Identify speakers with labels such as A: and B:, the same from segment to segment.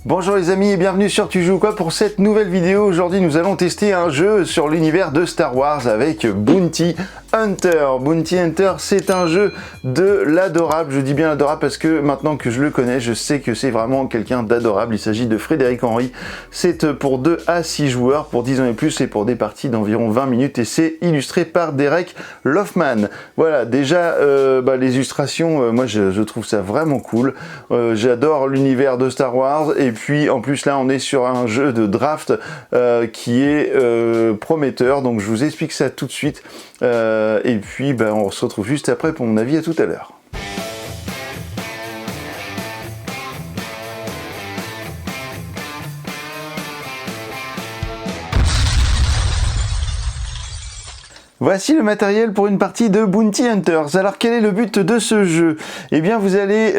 A: Bonjour les amis et bienvenue sur Tu joues quoi pour cette nouvelle vidéo. Aujourd'hui nous allons tester un jeu sur l'univers de Star Wars avec Bounty Hunter. Bounty Hunter, c'est un jeu de l'adorable, je dis bien adorable parce que maintenant que je le connais, je sais que c'est vraiment quelqu'un d'adorable. Il s'agit de Frédéric Henry. C'est pour 2 à 6 joueurs, pour 10 ans et plus et pour des parties d'environ 20 minutes et c'est illustré par Derek Loffman. Voilà, déjà les illustrations, moi je trouve ça vraiment cool. J'adore l'univers de Star Wars et puis en plus là on est sur un jeu de draft qui est prometteur, donc je vous explique ça tout de suite et puis on se retrouve juste après pour mon avis. À tout à l'heure. Voici le matériel pour une partie de Bounty Hunters. Alors quel est le but de ce jeu? Eh bien vous allez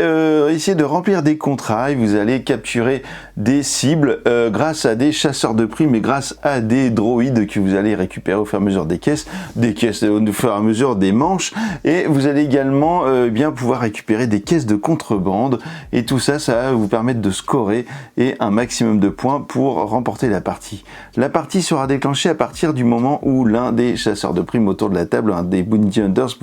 A: essayer de remplir des contrats et vous allez capturer des cibles grâce à des chasseurs de primes et grâce à des droïdes que vous allez récupérer au fur et à mesure des caisses au fur et à mesure des manches, et vous allez également bien pouvoir récupérer des caisses de contrebande, et tout ça, ça va vous permettre de scorer et un maximum de points pour remporter la partie. La partie sera déclenchée à partir du moment où l'un des chasseurs de primes autour de la table, un des Bounty Hunters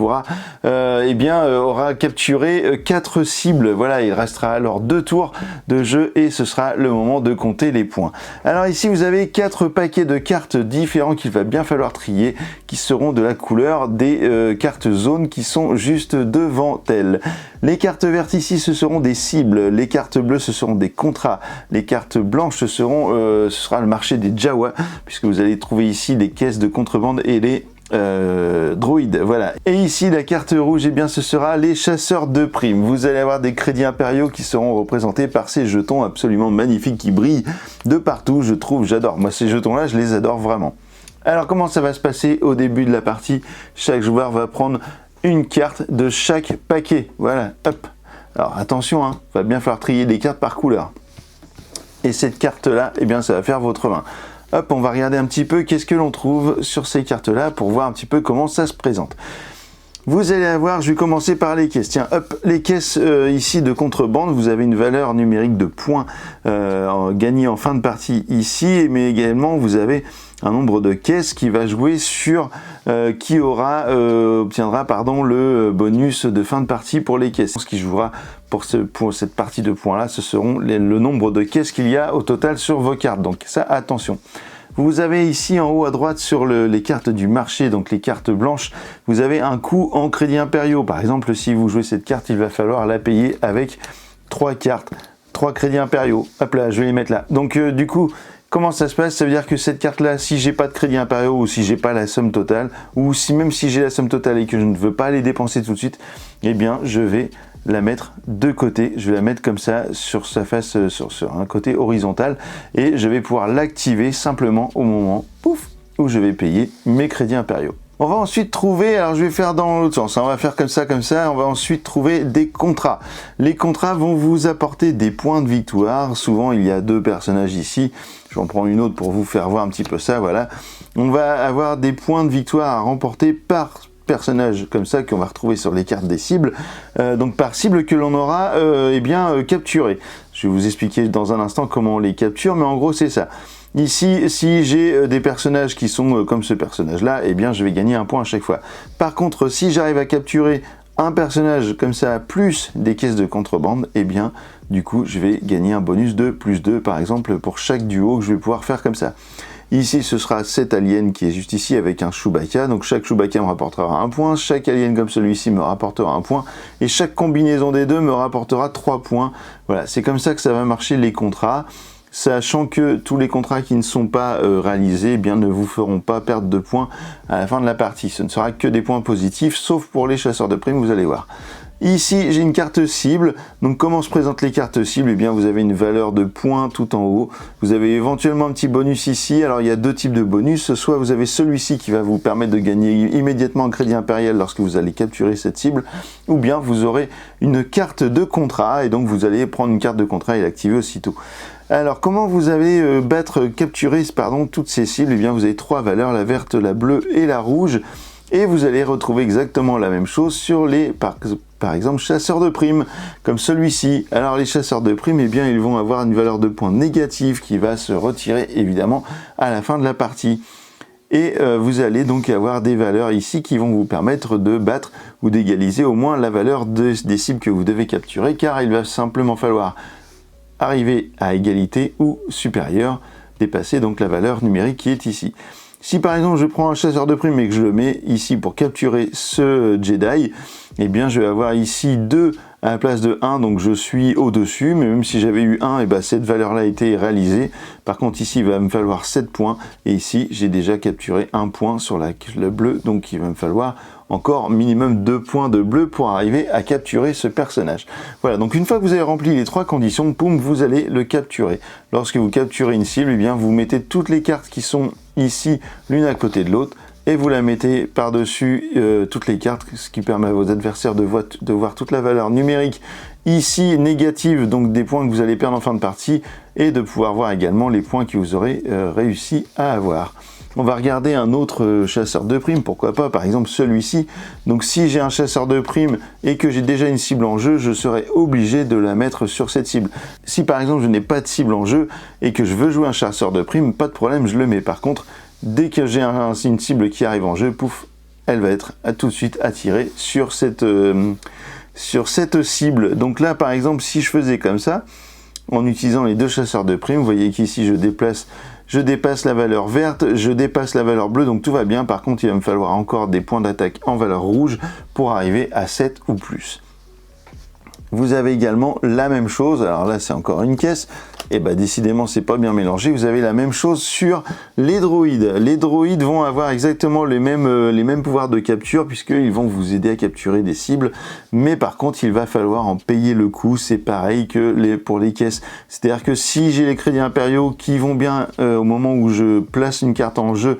A: aura capturé 4 cibles. Voilà, il restera alors 2 tours de jeu et ce sera le moment de compter les points. Alors ici vous avez 4 paquets de cartes différents qu'il va bien falloir trier, qui seront de la couleur des cartes zone qui sont juste devant elles. Les cartes vertes ici ce seront des cibles, les cartes bleues ce seront des contrats, les cartes blanches ce sera le marché des Jawa, puisque vous allez trouver ici des caisses de contrebande et les droïdes, voilà. Et ici la carte rouge, ce sera les chasseurs de primes. Vous allez avoir des crédits impériaux qui seront représentés par ces jetons absolument magnifiques qui brillent de partout. J'adore, moi ces jetons là je les adore vraiment. Alors comment ça va se passer au début de la partie? Chaque joueur va prendre une carte de chaque paquet, voilà, hop. Alors attention, va bien falloir trier les cartes par couleur. Et cette carte là, ça va faire votre main. Hop, on va regarder un petit peu qu'est-ce que l'on trouve sur ces cartes-là pour voir un petit peu comment ça se présente. Vous allez avoir, je vais commencer par les caisses. Tiens, hop, les caisses ici de contrebande, vous avez une valeur numérique de points gagnés en fin de partie ici, mais également vous avez un nombre de caisses qui va jouer sur qui obtiendra le bonus de fin de partie pour les caisses. Ce qui jouera pour cette partie de points là, ce seront le nombre de caisses qu'il y a au total sur vos cartes, donc ça attention. Vous avez ici en haut à droite sur les cartes du marché, donc les cartes blanches, vous avez un coût en crédits impériaux. Par exemple, si vous jouez cette carte, il va falloir la payer avec 3 cartes, 3 crédits impériaux. Hop là, je vais les mettre là. Donc du coup, comment ça se passe? Ça veut dire que cette carte-là, si j'ai pas de crédits impériaux ou si j'ai pas la somme totale, ou même si j'ai la somme totale et que je ne veux pas les dépenser tout de suite, je vais la mettre de côté, je vais la mettre comme ça sur sa face, sur un côté horizontal, et je vais pouvoir l'activer simplement au moment où je vais payer mes crédits impériaux. On va ensuite trouver, alors je vais faire dans l'autre sens, on va faire comme ça, on va ensuite trouver des contrats. Les contrats vont vous apporter des points de victoire. Souvent il y a 2 personnages ici, je vais en prendre une autre pour vous faire voir un petit peu ça, voilà. On va avoir des points de victoire à remporter par personnage comme ça qu'on va retrouver sur les cartes des cibles, donc par cible que l'on aura capturé. Je vais vous expliquer dans un instant comment on les capture, mais en gros c'est ça. Ici, si j'ai des personnages qui sont comme ce personnage-là, je vais gagner un point à chaque fois. Par contre, si j'arrive à capturer un personnage comme ça, plus des caisses de contrebande, du coup, je vais gagner un bonus de +2, par exemple, pour chaque duo que je vais pouvoir faire comme ça. Ici, ce sera cet alien qui est juste ici avec un Chewbacca. Donc chaque Chewbacca me rapportera 1 point, chaque alien comme celui-ci me rapportera 1 point, et chaque combinaison des deux me rapportera 3 points. Voilà, c'est comme ça que ça va marcher les contrats. Sachant que tous les contrats qui ne sont pas réalisés ne vous feront pas perdre de points à la fin de la partie. Ce ne sera que des points positifs, sauf pour les chasseurs de primes, vous allez voir. Ici, j'ai une carte cible. Donc, comment se présentent les cartes cibles? Vous avez une valeur de points tout en haut. Vous avez éventuellement un petit bonus ici. Alors, il y a 2 types de bonus. Soit vous avez celui-ci qui va vous permettre de gagner immédiatement un crédit impérial lorsque vous allez capturer cette cible. Ou bien, vous aurez une carte de contrat. Et donc, vous allez prendre une carte de contrat et l'activer aussitôt. Alors, comment vous allez capturer toutes ces cibles? Vous avez 3 valeurs, la verte, la bleue et la rouge. Et vous allez retrouver exactement la même chose sur les, par exemple, chasseurs de primes, comme celui-ci. Alors les chasseurs de primes, eh bien, ils vont avoir une valeur de points négative qui va se retirer, évidemment, à la fin de la partie. Et vous allez donc avoir des valeurs ici qui vont vous permettre de battre ou d'égaliser au moins la valeur des cibles que vous devez capturer, car il va simplement falloir arriver à égalité ou supérieur, dépasser donc la valeur numérique qui est ici. Si par exemple je prends un chasseur de primes et que je le mets ici pour capturer ce Jedi, eh bien je vais avoir ici 2 à la place de 1, donc je suis au-dessus, mais même si j'avais eu 1, et ben cette valeur-là a été réalisée. Par contre ici il va me falloir 7 points, et ici j'ai déjà capturé 1 point sur le bleu, donc il va me falloir encore minimum 2 points de bleu pour arriver à capturer ce personnage. Voilà, donc une fois que vous avez rempli les 3 conditions, poum, vous allez le capturer. Lorsque vous capturez une cible, eh bien vous mettez toutes les cartes qui sont ici l'une à côté de l'autre, et vous la mettez par-dessus toutes les cartes, ce qui permet à vos adversaires de voir toute la valeur numérique ici négative, donc des points que vous allez perdre en fin de partie, et de pouvoir voir également les points que vous aurez réussi à avoir. On va regarder un autre chasseur de primes, pourquoi pas, par exemple celui-ci. Donc si j'ai un chasseur de primes et que j'ai déjà une cible en jeu, je serai obligé de la mettre sur cette cible. Si par exemple je n'ai pas de cible en jeu et que je veux jouer un chasseur de primes, pas de problème, je le mets. Par contre, dès que j'ai une cible qui arrive en jeu, pouf, elle va être tout de suite attirée sur cette cible. Donc là par exemple, si je faisais comme ça, en utilisant les 2 chasseurs de primes, vous voyez qu'ici je dépasse la valeur verte, je dépasse la valeur bleue, donc tout va bien. Par contre, il va me falloir encore des points d'attaque en valeur rouge pour arriver à 7 ou plus. Vous avez également la même chose, alors là c'est encore une caisse, et bah décidément c'est pas bien mélangé. Vous avez la même chose sur les droïdes. Les droïdes vont avoir exactement les mêmes pouvoirs de capture, puisqu'ils vont vous aider à capturer des cibles, mais par contre il va falloir en payer le coût. C'est pareil que pour les caisses, c'est à dire que si j'ai les crédits impériaux qui vont bien au moment où je place une carte en jeu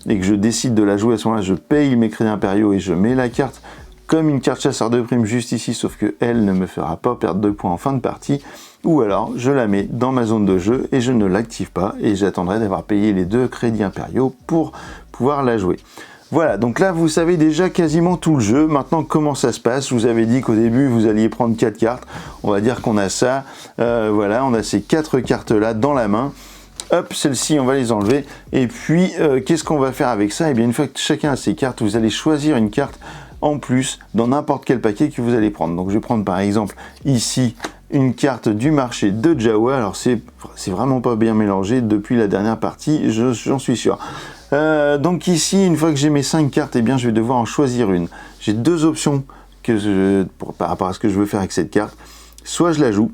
A: et que je décide de la jouer, à ce moment-là je paye mes crédits impériaux et je mets la carte comme une carte chasseur de primes juste ici, sauf que elle ne me fera pas perdre 2 points en fin de partie, ou alors je la mets dans ma zone de jeu et je ne l'active pas, et j'attendrai d'avoir payé les 2 crédits impériaux pour pouvoir la jouer. Voilà, donc là vous savez déjà quasiment tout le jeu. Maintenant comment ça se passe? Je vous avais dit qu'au début vous alliez prendre 4 cartes, on va dire qu'on a ça, voilà, on a ces 4 cartes là dans la main. Hop, celles-ci on va les enlever, et puis qu'est-ce qu'on va faire avec ça? Et bien une fois que chacun a ses cartes, vous allez choisir une carte en plus dans n'importe quel paquet que vous allez prendre. Donc je vais prendre par exemple ici une carte du marché de Jawa. Alors c'est vraiment pas bien mélangé depuis la dernière partie, j'en suis sûr. Donc ici, une fois que j'ai mes 5 cartes, eh bien je vais devoir en choisir une. J'ai 2 options par rapport à ce que je veux faire avec cette carte. Soit je la joue,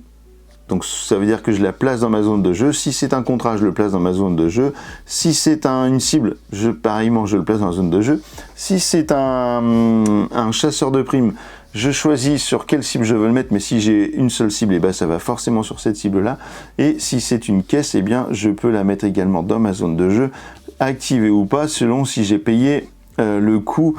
A: donc ça veut dire que je la place dans ma zone de jeu. Si c'est un contrat, je le place dans ma zone de jeu. Si c'est une cible, pareillement je le place dans la zone de jeu. Si c'est un chasseur de primes, je choisis sur quelle cible je veux le mettre, mais si j'ai une seule cible, eh ben, ça va forcément sur cette cible-là. Et si c'est une caisse, eh bien, je peux la mettre également dans ma zone de jeu, activée ou pas, selon si j'ai payé le coût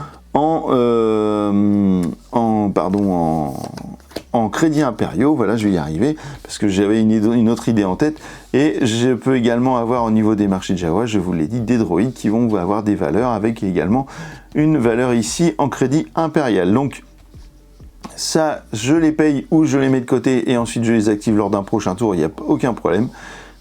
A: en crédits impériaux. Voilà, je vais y arriver parce que j'avais une autre idée en tête. Et je peux également avoir au niveau des marchés de Jawa, je vous l'ai dit, des droïdes qui vont avoir des valeurs avec également une valeur ici en crédit impérial. Donc ça, je les paye ou je les mets de côté et ensuite je les active lors d'un prochain tour, il n'y a aucun problème.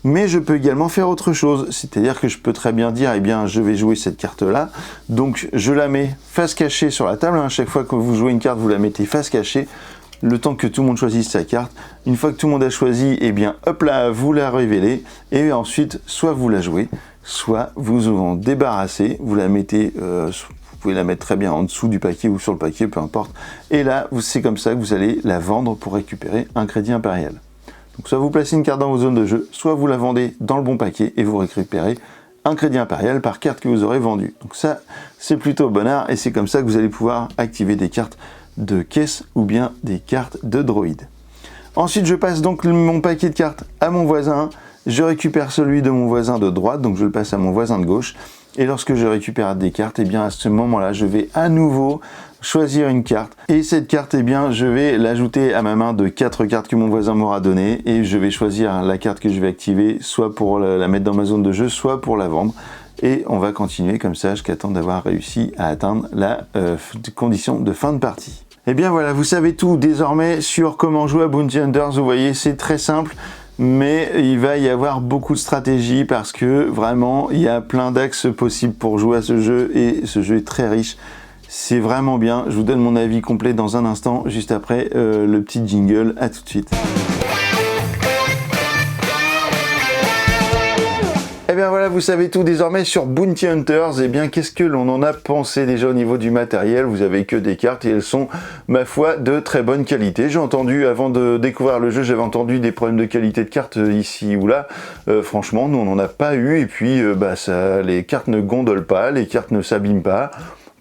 A: Mais je peux également faire autre chose, c'est-à-dire que je peux très bien dire, eh bien, je vais jouer cette carte-là, donc je la mets face cachée sur la table. À chaque fois que vous jouez une carte, vous la mettez face cachée, le temps que tout le monde choisisse sa carte. Une fois que tout le monde a choisi, eh bien, hop là, vous la révélez, et ensuite, soit vous la jouez, soit vous en débarrassez, vous la mettez, vous pouvez la mettre très bien en dessous du paquet ou sur le paquet, peu importe, et là, c'est comme ça que vous allez la vendre pour récupérer un crédit impérial. Donc soit vous placez une carte dans vos zones de jeu, soit vous la vendez dans le bon paquet et vous récupérez un crédit impérial par carte que vous aurez vendue. Donc ça, c'est plutôt bonnard, et c'est comme ça que vous allez pouvoir activer des cartes de caisse ou bien des cartes de droïde. Ensuite, je passe donc mon paquet de cartes à mon voisin, je récupère celui de mon voisin de droite, donc je le passe à mon voisin de gauche, et lorsque je récupère des cartes, et bien à ce moment-là, je vais à nouveau choisir une carte, et cette carte, eh bien, je vais l'ajouter à ma main de 4 cartes que mon voisin m'aura données, et je vais choisir la carte que je vais activer, soit pour la mettre dans ma zone de jeu, soit pour la vendre. Et on va continuer comme ça jusqu'à temps d'avoir réussi à atteindre la condition de fin de partie. Et bien voilà, vous savez tout désormais sur comment jouer à Bounty Hunters. Vous voyez, c'est très simple, mais il va y avoir beaucoup de stratégies parce que vraiment, il y a plein d'axes possibles pour jouer à ce jeu et ce jeu est très riche. C'est vraiment bien. Je vous donne mon avis complet dans un instant, juste après le petit jingle. À tout de suite. Et bien voilà, vous savez tout désormais sur Bounty Hunters. Et bien qu'est-ce que l'on en a pensé déjà au niveau du matériel? Vous avez que des cartes et elles sont, ma foi, de très bonne qualité. J'ai entendu, avant de découvrir le jeu, j'avais entendu des problèmes de qualité de cartes ici ou là. Franchement, nous on n'en a pas eu. Et puis les cartes ne gondolent pas, les cartes ne s'abîment pas.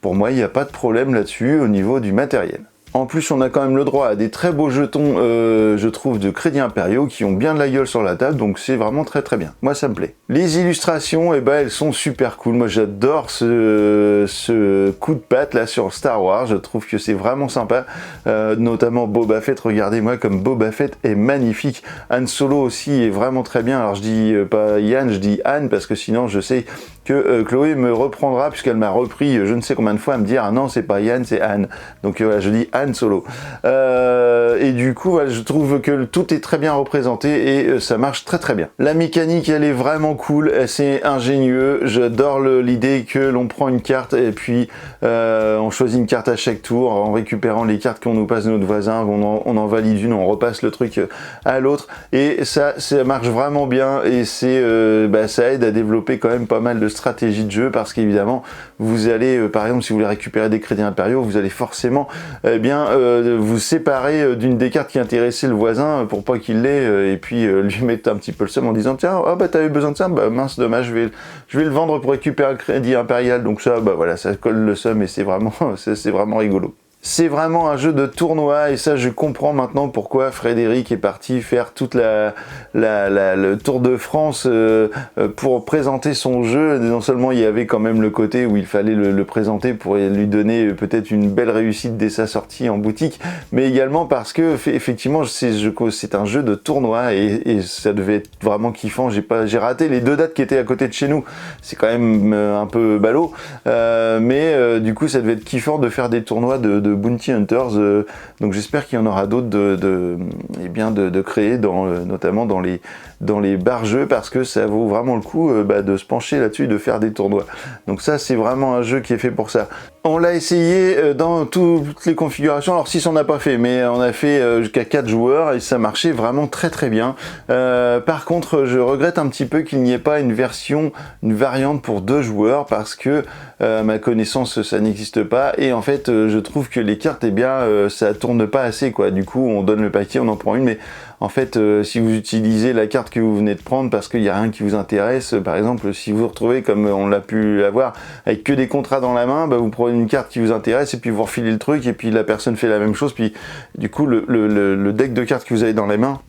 A: Pour moi, il n'y a pas de problème là-dessus au niveau du matériel. En plus, on a quand même le droit à des très beaux jetons, je trouve, de crédits impériaux qui ont bien de la gueule sur la table, donc c'est vraiment très très bien. Moi, ça me plaît. Les illustrations, eh ben, elles sont super cool. Moi, j'adore ce coup de patte là sur Star Wars. Je trouve que c'est vraiment sympa, notamment Boba Fett. Regardez-moi comme Boba Fett est magnifique. Han Solo aussi est vraiment très bien. Alors, je dis pas Yann, je dis Han parce que sinon, je sais que Chloé me reprendra puisqu'elle m'a repris je ne sais combien de fois à me dire ah non, c'est pas Yann, c'est Han. Donc voilà, je dis Han Solo. Et du coup, voilà, je trouve que tout est très bien représenté et ça marche très très bien. La mécanique, elle est vraiment cool, c'est ingénieux. J'adore l'idée que l'on prend une carte et puis on choisit une carte à chaque tour en récupérant les cartes qu'on nous passe de notre voisin. On en valide une, on repasse le truc à l'autre et ça marche vraiment bien et ça aide à développer quand même pas mal de stratégie de jeu parce qu'évidemment vous allez par exemple si vous voulez récupérer des crédits impériaux vous allez forcément vous séparer d'une des cartes qui intéressait le voisin pour pas qu'il l'ait et puis lui mettre un petit peu le seum en disant tiens t'avais besoin de ça, mince dommage je vais le vendre pour récupérer le crédit impérial, donc ça voilà ça colle le seum et c'est vraiment rigolo. C'est vraiment un jeu de tournoi et ça je comprends maintenant pourquoi Frédéric est parti faire toute le Tour de France pour présenter son jeu. Non seulement il y avait quand même le côté où il fallait le présenter pour lui donner peut-être une belle réussite dès sa sortie en boutique, mais également parce que effectivement c'est un jeu de tournoi et ça devait être vraiment kiffant. J'ai raté les 2 dates qui étaient à côté de chez nous, c'est quand même un peu ballot, mais du coup ça devait être kiffant de faire des tournois de Bounty Hunters, donc j'espère qu'il y en aura d'autres de créer notamment dans les bars-jeux parce que ça vaut vraiment le coup de se pencher là-dessus, de faire des tournois. Donc ça c'est vraiment un jeu qui est fait pour ça. On l'a essayé dans toutes les configurations, alors 6 on n'a pas fait, mais on a fait jusqu'à 4 joueurs et ça marchait vraiment très très bien. Par contre je regrette un petit peu qu'il n'y ait pas une variante pour 2 joueurs parce que à ma connaissance ça n'existe pas et en fait je trouve que les cartes ça tourne pas assez quoi. Du coup on donne le paquet, on en prend une, mais en fait si vous utilisez la carte que vous venez de prendre parce qu'il n'y a rien qui vous intéresse, par exemple si vous vous retrouvez comme on l'a pu avoir avec que des contrats dans la main, vous prenez une carte qui vous intéresse et puis vous refilez le truc et puis la personne fait la même chose, puis du coup le deck de cartes que vous avez dans les mains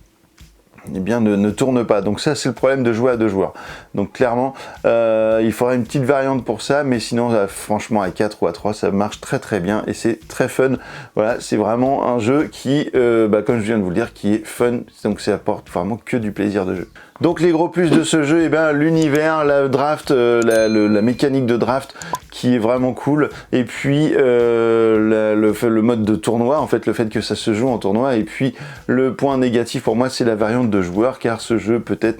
A: ne tourne pas. Donc ça c'est le problème de jouer à 2 joueurs. Donc clairement il faudrait une petite variante pour ça, mais sinon franchement à 4 ou à 3 ça marche très très bien et c'est très fun. Voilà, c'est vraiment un jeu qui comme je viens de vous le dire, qui est fun, donc ça apporte vraiment que du plaisir de jeu. Donc les gros plus de ce jeu, l'univers, la draft, la mécanique de draft qui est vraiment cool, et puis le mode de tournoi, en fait le fait que ça se joue en tournoi, et puis le point négatif pour moi c'est la variante de joueurs, car ce jeu peut-être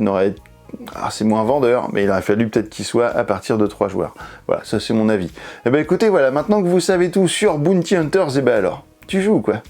A: c'est moins vendeur, mais il aurait fallu peut-être qu'il soit à partir de 3 joueurs. Voilà, ça c'est mon avis. Et écoutez, voilà, maintenant que vous savez tout sur Bounty Hunters, alors, tu joues ou quoi ?